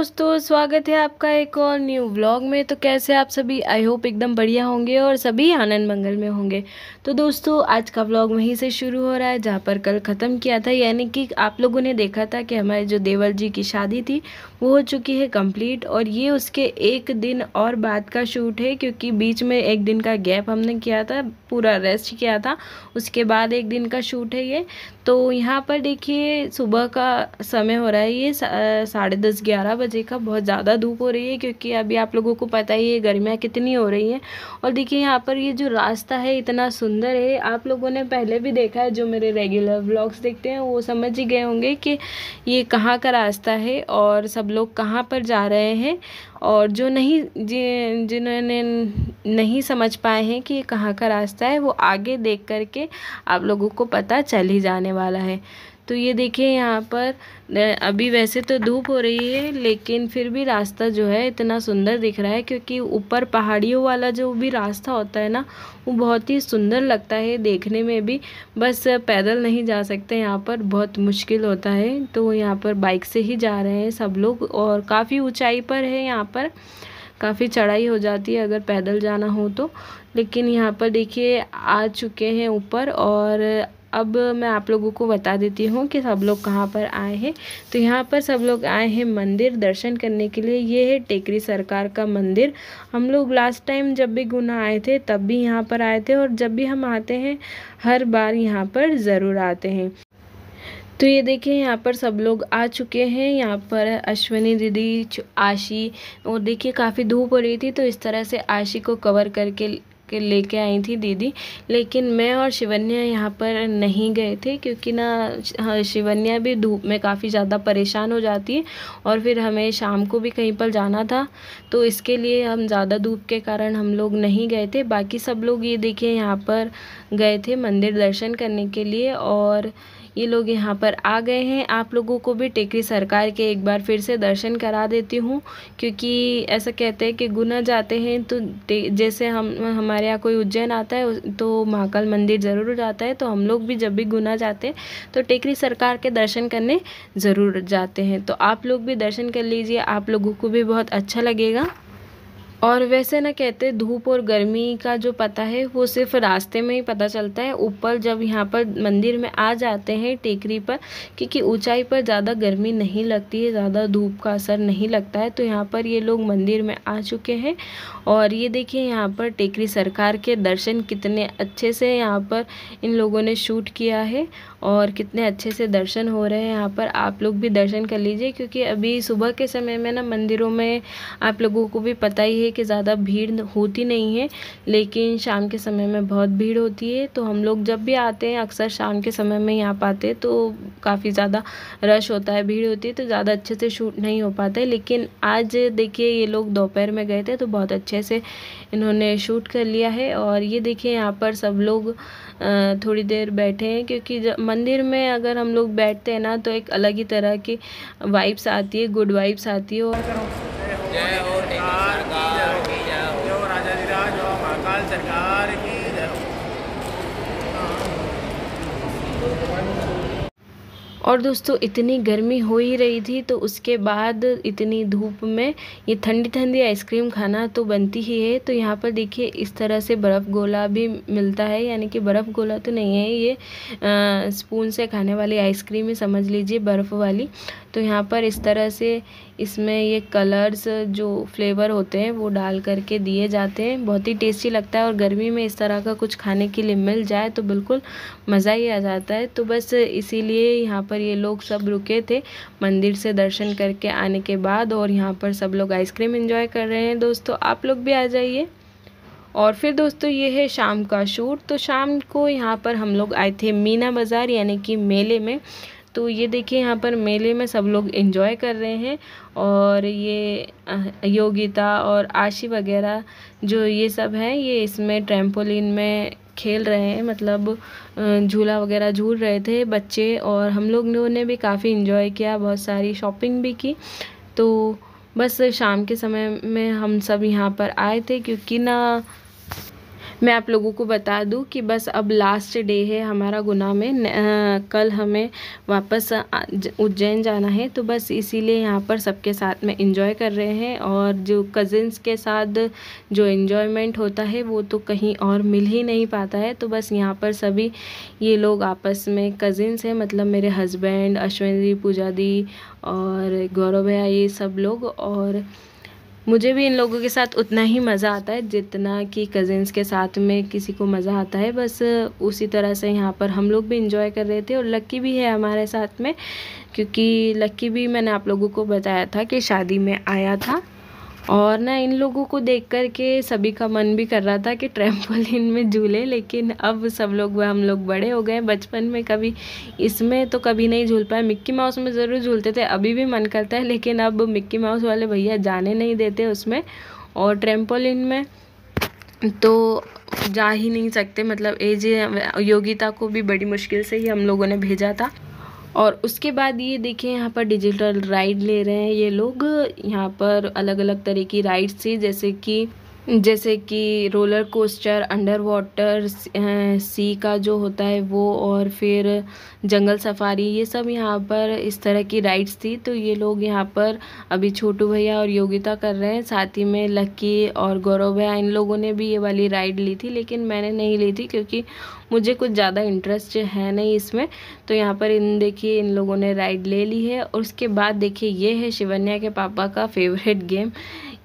दोस्तों, स्वागत है आपका एक और न्यू व्लॉग में। तो कैसे आप सभी? आई होप एकदम बढ़िया होंगे और सभी आनंद मंगल में होंगे। तो दोस्तों, आज का व्लॉग वहीं से शुरू हो रहा है जहाँ पर कल ख़त्म किया था। यानी कि आप लोगों ने देखा था कि हमारे जो देवर जी की शादी थी वो हो चुकी है कंप्लीट, और ये उसके एक दिन और बाद का शूट है, क्योंकि बीच में एक दिन का गैप हमने किया था, पूरा रेस्ट किया था, उसके बाद एक दिन का शूट है ये। तो यहाँ पर देखिए सुबह का समय हो रहा है, ये 10:30-11 बजे का। बहुत ज़्यादा धूप हो रही है, क्योंकि अभी आप लोगों को पता ही है गर्मियाँ कितनी हो रही हैं। और देखिए यहाँ पर ये जो रास्ता है इतना सुंदर है, आप लोगों ने पहले भी देखा है, जो मेरे रेगुलर व्लॉग्स देखते हैं वो समझ ही गए होंगे कि ये कहाँ का रास्ता है और सब लोग कहाँ पर जा रहे हैं। और जो जिन्होंने नहीं समझ पाए हैं कि ये कहाँ का रास्ता है, वो आगे देख करके आप लोगों को पता चल ही जाने वाला है। तो ये देखिए यहाँ पर अभी वैसे तो धूप हो रही है, लेकिन फिर भी रास्ता जो है इतना सुंदर दिख रहा है, क्योंकि ऊपर पहाड़ियों वाला जो भी रास्ता होता है ना, वो बहुत ही सुंदर लगता है देखने में भी। बस पैदल नहीं जा सकते, यहाँ पर बहुत मुश्किल होता है। तो यहाँ पर बाइक से ही जा रहे हैं सब लोग, और काफ़ी ऊंचाई पर है, यहाँ पर काफ़ी चढ़ाई हो जाती है अगर पैदल जाना हो तो। लेकिन यहाँ पर देखिए आ चुके हैं ऊपर, और अब मैं आप लोगों को बता देती हूँ कि सब लोग कहाँ पर आए हैं। तो यहाँ पर सब लोग आए हैं मंदिर दर्शन करने के लिए। ये है टेकरी सरकार का मंदिर। हम लोग लास्ट टाइम जब भी गुना आए थे तब भी यहाँ पर आए थे, और जब भी हम आते हैं हर बार यहाँ पर ज़रूर आते हैं। तो ये देखिए यहाँ पर सब लोग आ चुके हैं। यहाँ पर अश्विनी दीदी, आशी, और देखिए काफ़ी धूप हो रही थी तो इस तरह से आशी को कवर करके लेके आई थी दीदी। लेकिन मैं और शिवन्या यहाँ पर नहीं गए थे, क्योंकि ना शिवन्या भी धूप में काफ़ी ज़्यादा परेशान हो जाती है, और फिर हमें शाम को भी कहीं पर जाना था, तो इसके लिए हम ज़्यादा धूप के कारण हम लोग नहीं गए थे। बाकी सब लोग ये देखिए यहाँ पर गए थे मंदिर दर्शन करने के लिए, और ये लोग यहाँ पर आ गए हैं। आप लोगों को भी टेकरी सरकार के एक बार फिर से दर्शन करा देती हूँ, क्योंकि ऐसा कहते हैं कि गुना जाते हैं तो जैसे हमारे यहाँ कोई उज्जैन आता है तो महाकाल मंदिर ज़रूर जाता है, तो हम लोग भी जब भी गुना जाते हैं तो टेकरी सरकार के दर्शन करने ज़रूर जाते हैं। तो आप लोग भी दर्शन कर लीजिए, आप लोगों को भी बहुत अच्छा लगेगा। और वैसे ना कहते धूप और गर्मी का जो पता है वो सिर्फ रास्ते में ही पता चलता है, ऊपर जब यहाँ पर मंदिर में आ जाते हैं टेकरी पर, क्योंकि ऊंचाई पर ज़्यादा गर्मी नहीं लगती है, ज़्यादा धूप का असर नहीं लगता है। तो यहाँ पर ये लोग मंदिर में आ चुके हैं, और ये देखिए यहाँ पर टेकरी सरकार के दर्शन कितने अच्छे से यहाँ पर इन लोगों ने शूट किया है, और कितने अच्छे से दर्शन हो रहे हैं यहाँ पर। आप लोग भी दर्शन कर लीजिए, क्योंकि अभी सुबह के समय में ना मंदिरों में आप लोगों को भी पता ही है कि ज़्यादा भीड़ होती नहीं है, लेकिन शाम के समय में बहुत भीड़ होती है। तो हम लोग जब भी आते हैं अक्सर शाम के समय में यहाँ पाते हैं, तो काफ़ी ज़्यादा रश होता है, भीड़ होती है, तो ज़्यादा अच्छे से शूट नहीं हो पाता है। लेकिन आज देखिए ये लोग दोपहर में गए थे तो बहुत अच्छे से इन्होंने शूट कर लिया है। और ये देखिए यहाँ पर सब लोग थोड़ी देर बैठे हैं, क्योंकि जब मंदिर में अगर हम लोग बैठते हैं ना तो एक अलग ही तरह की वाइब्स आती है, गुड वाइब्स आती है। जय हो टेकरी सरकार की जय हो, जय हो राजाधिराज हो महाकाल सरकार की जय हो। और दोस्तों इतनी गर्मी हो ही रही थी, तो उसके बाद इतनी धूप में ये ठंडी ठंडी आइसक्रीम खाना तो बनती ही है। तो यहाँ पर देखिए इस तरह से बर्फ़ गोला भी मिलता है, यानी कि बर्फ़ गोला तो नहीं है ये, स्पून से खाने वाली आइसक्रीम ही समझ लीजिए, बर्फ़ वाली। तो यहाँ पर इस तरह से इसमें ये कलर्स जो फ्लेवर होते हैं वो डाल करके दिए जाते हैं, बहुत ही टेस्टी लगता है। और गर्मी में इस तरह का कुछ खाने के लिए मिल जाए तो बिल्कुल मज़ा ही आ जाता है। तो बस इसीलिए यहाँ पर ये लोग सब रुके थे मंदिर से दर्शन करके आने के बाद, और यहाँ पर सब लोग आइसक्रीम एंजॉय कर रहे हैं। दोस्तों आप लोग भी आ जाइए। और फिर दोस्तों ये है शाम का शूट। तो शाम को यहाँ पर हम लोग आए थे मीना बाज़ार, यानी कि मेले में। तो ये देखिए यहाँ पर मेले में सब लोग एंजॉय कर रहे हैं, और ये योगिता और आशी वगैरह जो ये सब हैं, ये इसमें ट्रैम्पोलिन में खेल रहे हैं, मतलब झूला वगैरह झूल रहे थे बच्चे। और हम लोगों ने भी काफ़ी एंजॉय किया, बहुत सारी शॉपिंग भी की। तो बस शाम के समय में हम सब यहाँ पर आए थे, क्योंकि ना मैं आप लोगों को बता दूं कि बस अब लास्ट डे है हमारा गुना में। कल हमें वापस उज्जैन जाना है, तो बस इसीलिए यहाँ पर सबके साथ में एंजॉय कर रहे हैं। और जो कज़िन्स के साथ जो एंजॉयमेंट होता है वो तो कहीं और मिल ही नहीं पाता है। तो बस यहाँ पर सभी ये लोग आपस में कज़िन्स हैं, मतलब मेरे हस्बैंड, अश्विनी दी, पूजा दी और गौरव भैया, ये सब लोग। और मुझे भी इन लोगों के साथ उतना ही मज़ा आता है जितना कि कज़िन्स के साथ में किसी को मज़ा आता है। बस उसी तरह से यहाँ पर हम लोग भी इंजॉय कर रहे थे। और लक्की भी है हमारे साथ में, क्योंकि लक्की भी मैंने आप लोगों को बताया था कि शादी में आया था। और ना इन लोगों को देख कर के सभी का मन भी कर रहा था कि ट्रैम्पोलिन में झूले, लेकिन अब सब लोग हम लोग बड़े हो गए। बचपन में कभी इसमें तो कभी नहीं झूल पाए। मिक्की माउस में ज़रूर झूलते थे, अभी भी मन करता है, लेकिन अब मिक्की माउस वाले भैया जाने नहीं देते उसमें। और ट्रैम्पोलिन में तो जा ही नहीं सकते, मतलब एज योगिता को भी बड़ी मुश्किल से ही हम लोगों ने भेजा था। और उसके बाद ये देखिए यहाँ पर डिजिटल राइड ले रहे हैं ये लोग। यहाँ पर अलग अलग तरह की राइड्स थी, जैसे कि रोलर कोस्टर, अंडर वाटर सी का जो होता है वो, और फिर जंगल सफारी, ये सब यहाँ पर इस तरह की राइड्स थी। तो ये लोग यहाँ पर अभी छोटू भैया और योगिता कर रहे हैं, साथ ही में लक्की और गौरव भैया, इन लोगों ने भी ये वाली राइड ली थी, लेकिन मैंने नहीं ली थी क्योंकि मुझे कुछ ज़्यादा इंटरेस्ट है नहीं इसमें। तो यहाँ पर देखिए इन लोगों ने राइड ले ली है। और उसके बाद देखिए ये है शिवन्या के पापा का फेवरेट गेम,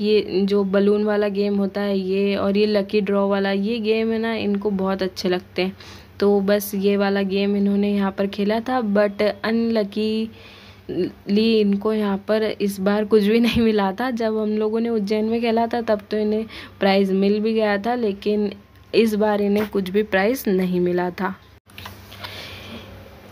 ये जो बलून वाला गेम होता है ये, और ये लकी ड्रॉ वाला ये गेम है ना, इनको बहुत अच्छे लगते हैं। तो बस ये वाला गेम इन्होंने यहाँ पर खेला था, बट अनलकी इनको यहाँ पर इस बार कुछ भी नहीं मिला था। जब हम लोगों ने उज्जैन में खेला था तब तो इन्हें प्राइज़ मिल भी गया था, लेकिन इस बार इन्हें कुछ भी प्राइज़ नहीं मिला था।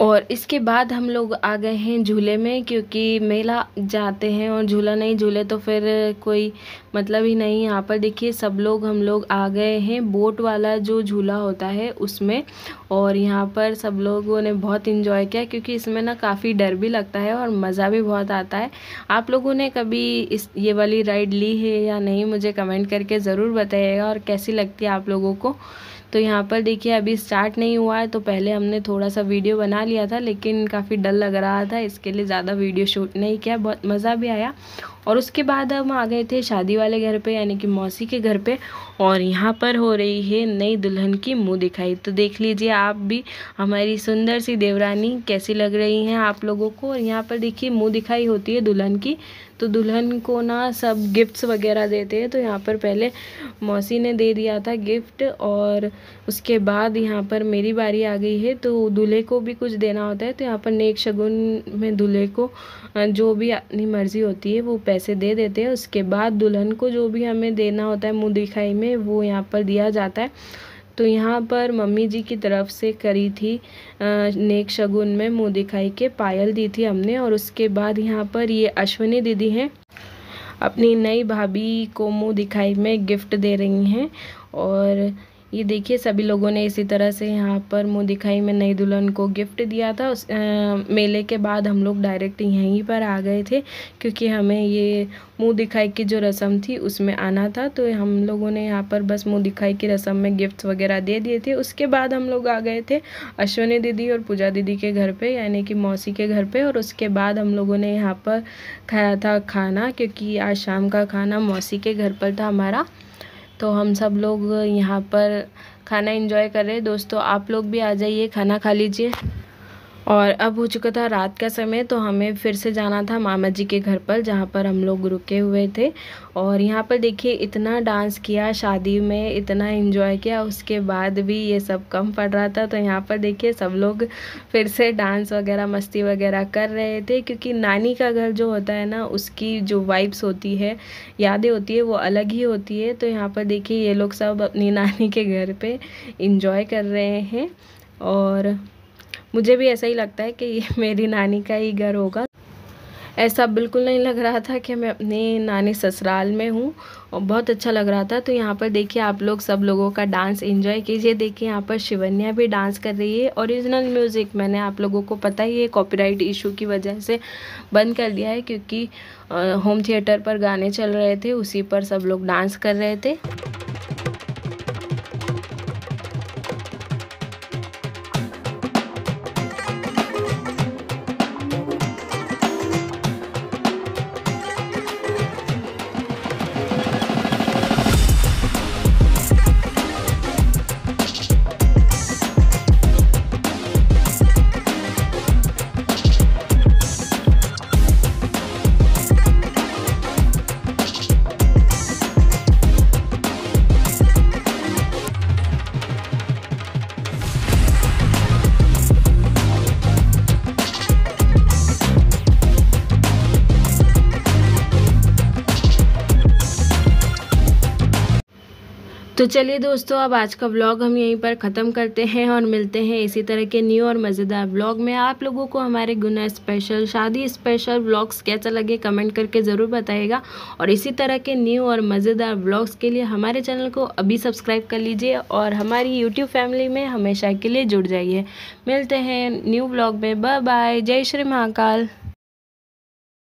और इसके बाद हम लोग आ गए हैं झूले में, क्योंकि मेला जाते हैं और झूला नहीं झूले तो फिर कोई मतलब ही नहीं। यहाँ पर देखिए सब लोग हम लोग आ गए हैं बोट वाला जो झूला होता है उसमें। और यहाँ पर सब लोगों ने बहुत इन्जॉय किया, क्योंकि इसमें ना काफ़ी डर भी लगता है और मज़ा भी बहुत आता है। आप लोगों ने कभी ये वाली राइड ली है या नहीं, मुझे कमेंट करके ज़रूर बताइएगा, और कैसी लगती है आप लोगों को। तो यहाँ पर देखिए अभी स्टार्ट नहीं हुआ है, तो पहले हमने थोड़ा सा वीडियो बना लिया था, लेकिन काफ़ी डर लग रहा था, इसके लिए ज़्यादा वीडियो शूट नहीं किया। बहुत मज़ा भी आया। और उसके बाद हम आ गए थे शादी वाले घर पे, यानी कि मौसी के घर पे। और यहाँ पर हो रही है नई दुल्हन की मुँह दिखाई। तो देख लीजिए आप भी हमारी सुंदर सी देवरानी कैसी लग रही हैं आप लोगों को। और यहाँ पर देखिए मुँह दिखाई होती है दुल्हन की, तो दुल्हन को ना सब गिफ्ट्स वगैरह देते हैं। तो यहाँ पर पहले मौसी ने दे दिया था गिफ्ट, और उसके बाद यहाँ पर मेरी बारी आ गई है, तो दूल्हे को भी कुछ देना होता है। तो यहाँ पर नेक शगुन में दूल्हे को जो भी अपनी मर्ज़ी होती है वो पैसे दे देते हैं। उसके बाद दुल्हन को जो भी हमें देना होता है मुँह दिखाई में, वो यहाँ पर दिया जाता है। तो यहाँ पर मम्मी जी की तरफ से करी थी नेक शगुन में मुँह दिखाई के पायल दी थी हमने। और उसके बाद यहाँ पर ये अश्विनी दीदी हैं, अपनी नई भाभी को मुँह दिखाई में गिफ्ट दे रही हैं। और ये देखिए सभी लोगों ने इसी तरह से यहाँ पर मुँह दिखाई में नई दुल्हन को गिफ्ट दिया था। उस मेले के बाद हम लोग डायरेक्ट यहीं पर आ गए थे, क्योंकि हमें ये मुँह दिखाई की जो रस्म थी उसमें आना था। तो हम लोगों ने यहाँ पर बस मुँह दिखाई की रस्म में गिफ्ट्स वगैरह दे दिए थे। उसके बाद हम लोग आ गए थे अश्विनी दीदी और पूजा दीदी के घर पे, यानी कि मौसी के घर पे। और उसके बाद हम लोगों ने यहाँ पर खाया था खाना, क्योंकि आज शाम का खाना मौसी के घर पर था हमारा। तो हम सब लोग यहाँ पर खाना एंजॉय कर रहे हैं। दोस्तों आप लोग भी आ जाइए, खाना खा लीजिए। और अब हो चुका था रात का समय, तो हमें फिर से जाना था मामा जी के घर पर, जहाँ पर हम लोग रुके हुए थे। और यहाँ पर देखिए इतना डांस किया शादी में, इतना एंजॉय किया, उसके बाद भी ये सब कम पड़ रहा था। तो यहाँ पर देखिए सब लोग फिर से डांस वगैरह मस्ती वगैरह कर रहे थे, क्योंकि नानी का घर जो होता है ना, उसकी जो वाइब्स होती है, यादें होती है, वो अलग ही होती है। तो यहाँ पर देखिए ये लोग सब अपनी नानी के घर पे एंजॉय कर रहे हैं। और मुझे भी ऐसा ही लगता है कि ये मेरी नानी का ही घर होगा। ऐसा बिल्कुल नहीं लग रहा था कि मैं अपनी नानी ससुराल में हूँ, और बहुत अच्छा लग रहा था। तो यहाँ पर देखिए आप लोग सब लोगों का डांस एंजॉय कीजिए। देखिए यहाँ पर शिवन्या भी डांस कर रही है। ओरिजिनल म्यूज़िक मैंने आप लोगों को पता ही है कॉपीराइट इशू की वजह से बंद कर दिया है, क्योंकि होम थिएटर पर गाने चल रहे थे, उसी पर सब लोग डांस कर रहे थे। तो चलिए दोस्तों, अब आज का व्लॉग हम यहीं पर ख़त्म करते हैं और मिलते हैं इसी तरह के न्यू और मज़ेदार व्लॉग में। आप लोगों को हमारे गुना स्पेशल, शादी स्पेशल व्लॉग्स कैसा लगे कमेंट करके ज़रूर बताइएगा। और इसी तरह के न्यू और मज़ेदार व्लॉग्स के लिए हमारे चैनल को अभी सब्सक्राइब कर लीजिए और हमारी यूट्यूब फैमिली में हमेशा के लिए जुड़ जाइए। मिलते हैं न्यू व्लॉग में। Bye bye. जय श्री महाकाल।